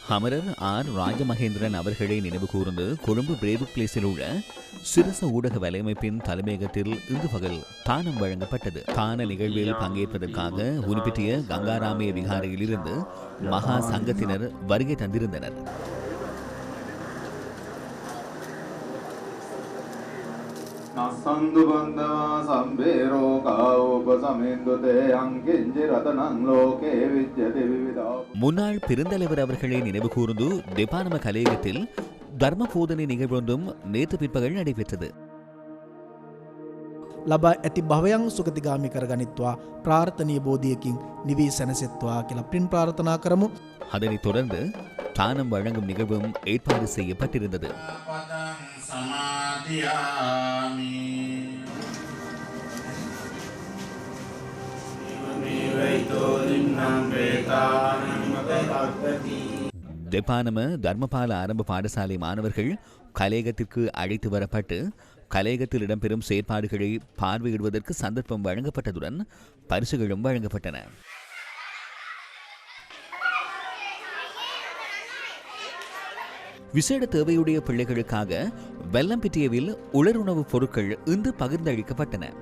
அமரர் ஆர் ராஜமகேந்திரன் அவர்களை நினைவு கூர்ந்து கொழும்பு பிரேவுக் பிளேஸில் உள்ள சிரச ஊடக வலையமைப்பின் தலைமையகத்தில் இன்று பகல் தானம் வழங்கப்பட்டது. தான நிகழ்வில் பங்கேற்பதற்காக உருப்பிட்டிய கங்காராமய விகாரையில் இருந்து மகா சங்கத்தினர் வருகை தந்திருந்தனர். முன்னாள் பெருந்தலைவர் அவர்களை நினைவு கூர்ந்து தெப்பானம கலையகத்தில் தர்ம போதனை நிகழ்வொன்றும் நேற்று பிற்பகல் நடைபெற்றது. ලබා ඇති භවයන් සුගතිගාමි කරගනිත්වා ප්‍රාර්ථනීය බෝධියකින් නිවී සැනසෙත්වා කියලා පින් ප්‍රාර්ථනා කරමු. அதனைத் தொடர்ந்து தானம் வழங்கும் நிகழ்வும் ஏற்பாடு செய்யப்பட்டிருந்தது. தெப்பானம தர்மபால ஆரம்ப பாடசாலை மாணவர்கள் கலையகத்திற்கு அழைத்து வரப்பட்டு கலையகத்தில் இடம்பெறும் செயற்பாடுகளை பார்வையிடுவதற்கு சந்தர்ப்பம் வழங்கப்பட்டதுடன் பரிசுகளும் வழங்கப்பட்டன. விசேட தேவையுடைய பிள்ளைகளுக்காக வெல்லம்பிட்டியவில் உலருணவுப் பொருட்கள் இன்று பகிர்ந்தளிக்கப்பட்டன.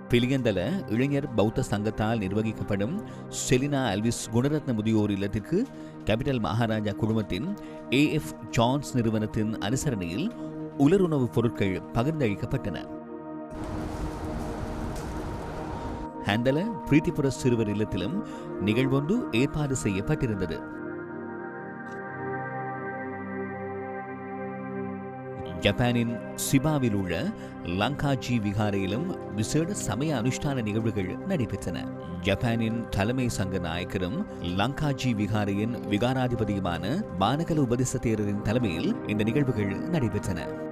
பிலியந்தல இளைஞர் பௌத்த சங்கத்தால் நிர்வகிக்கப்படும் செலினா அல்விஸ் குணரத்ன முதியோர் இல்லத்திற்கு கேபிட்டல் மகாராஜா குழுமத்தின் AF ஜான்ஸ் நிறுவனத்தின் அனுசரணையில் உலருணவுப் பொருட்கள் பகிர்ந்தளிக்கப்பட்டன. ஹேந்தல பிரீத்திபுர சிறுவர் இல்லத்திலும் நிகழ்வொன்று ஏற்பாடு செய்யப்பட்டிருந்தது. ஜப்பானின் சிபாவில் உள்ள லங்காஜி விகாரையிலும் விசேட சமய அனுஷ்டான நிகழ்வுகள் நடைபெற்றன. ஜப்பானின் தலைமை சங்க நாயக்கரும் லங்காஜி விகாரையின் விகாராதிபதியுமான பானகல உபதேச தேரரின் தலைமையில் இந்த நிகழ்வுகள் நடைபெற்றன.